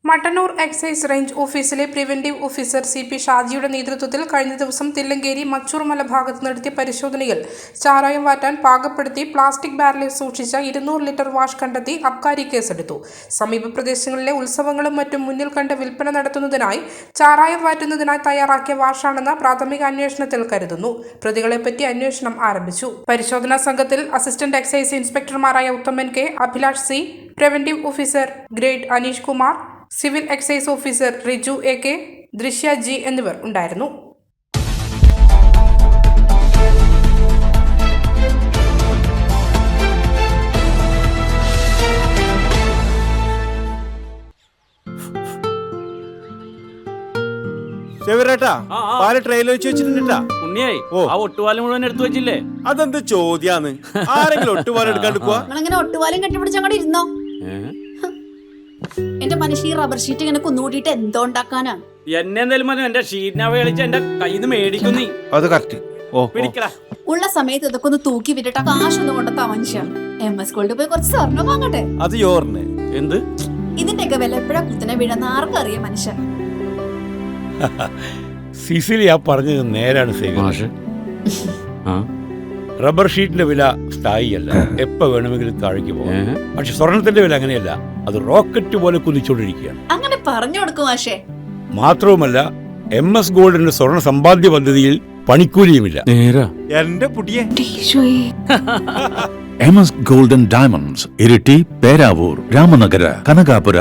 Mattannur excise range ഓഫീസിലെ preventive officer CP ഷാജിയുടെ നേതൃത്വത്തിൽ കഴിഞ്ഞ ദിവസം തില്ലങ്കേരി മച്ചൂർമല ഭാഗത്ത് നടത്തിയ പരിശോധനയിൽ ചാരായം വാറ്റാൻ പാകപ്പെടുത്തി പ്ലാസ്റ്റിക് ബാരലിൽ സൂക്ഷിച്ച 200 ലിറ്റർ വാഷ് കണ്ടെത്തി അബ്കാരി കേസെടുത്തു. സമീപ പ്രദേശങ്ങളിലെ ഉത്സവങ്ങളും മറ്റും മുന്നിൽ കണ്ട് വിൽപ്പന നടത്തുന്നതിനായി ചാരായം വാറ്റുന്നതിനായി തയ്യാറാക്കിയ വാഷാണെന്ന് പ്രാഥമിക അന്വേഷണത്തിൽ കരുതുന്നു. പ്രതികളെപ്പറ്റി അന്വേഷണം ആരംഭിച്ചു. പരിശോധനാ സംഘത്തിൽ അസിസ്റ്റന്റ് എക്സൈസ് ഇൻസ്പെക്ടർമാരായ ഉത്തമൻ K, Abhilash C, preventive officer grade Aneesh Kumar, civil excise officer Riju AK, ദൃശ്യ G എന്നിവർ ഉണ്ടായിരുന്നു. ഉണ്ണിയായി ആ ഒട്ടുപാലം മുഴുവൻ എടുത്തു വെച്ചില്ലേ? അതെന്ത് ചോദ്യാന്ന്? ആരെങ്കിലും ഒട്ടുപാലം എടുക്കാണ്ട് പോവാ? ഒട്ടുപാലം കെട്ടിപ്പിടിച്ച് അങ്ങോട്ട് ഇരുന്നോ. എന്റെ മനുഷ്യ റബ്ബർ ഷീറ്റ് ഇങ്ങനെ കുന്നുകൂട്ടിട്ട് എന്തോ ഉണ്ടാക്കാനാ? എന്നെ എന്തായാലും മതി, എന്റെ ഷീറ്റിനെ കളിച്ച് എന്റെ കയ്യിൽ നിന്ന് മേടിക്കുന്നു. അത് കറക്റ്റ്. പിടിക്കടാ. ഉള്ള സമയത്ത് ഇതൊക്കെ ഒന്ന് തൂക്കി വിട്ടിട്ട് കാശൊന്നും കൊണ്ടെത്താ മനുഷ്യ. MS ഗോൾഡ് പോയി കുറച്ച് സ്വർണം വാങ്ങട്ടെ. അത് യോറിന് എന്ത്? ഇതിന്റെയൊക്കെ വില എപ്പോഴാ കുത്തനെ വീഴുന്ന ആർക്കറിയാം മനുഷ്യ. സിസിലി ആ പറഞ്ഞത് നേരാണ്. റബ്ബർ ഷീറ്റിന്റെ വില സ്ഥായിയല്ല, എപ്പോ വേണമെങ്കിലും താഴേക്ക് പോകാം. പക്ഷെ സ്വർണത്തിന്റെ വില അങ്ങനെയല്ല, അത് റോക്കറ്റ് പോലെ കുതിച്ചുകൊണ്ടിരിക്കുകയാണ്. അങ്ങനെ പറഞ്ഞു കൊടുക്കും മാഷേ. മാത്രവുമല്ല MS ഗോൾഡിന്റെ സ്വർണ്ണ സമ്പാദ്യ പദ്ധതിയിൽ പണിക്കൂലിയുമില്ല. എന്റെ പുടിയെ MS Gold and Diamonds, Iritty, Peravoor, Ramanagara, Kanakapura,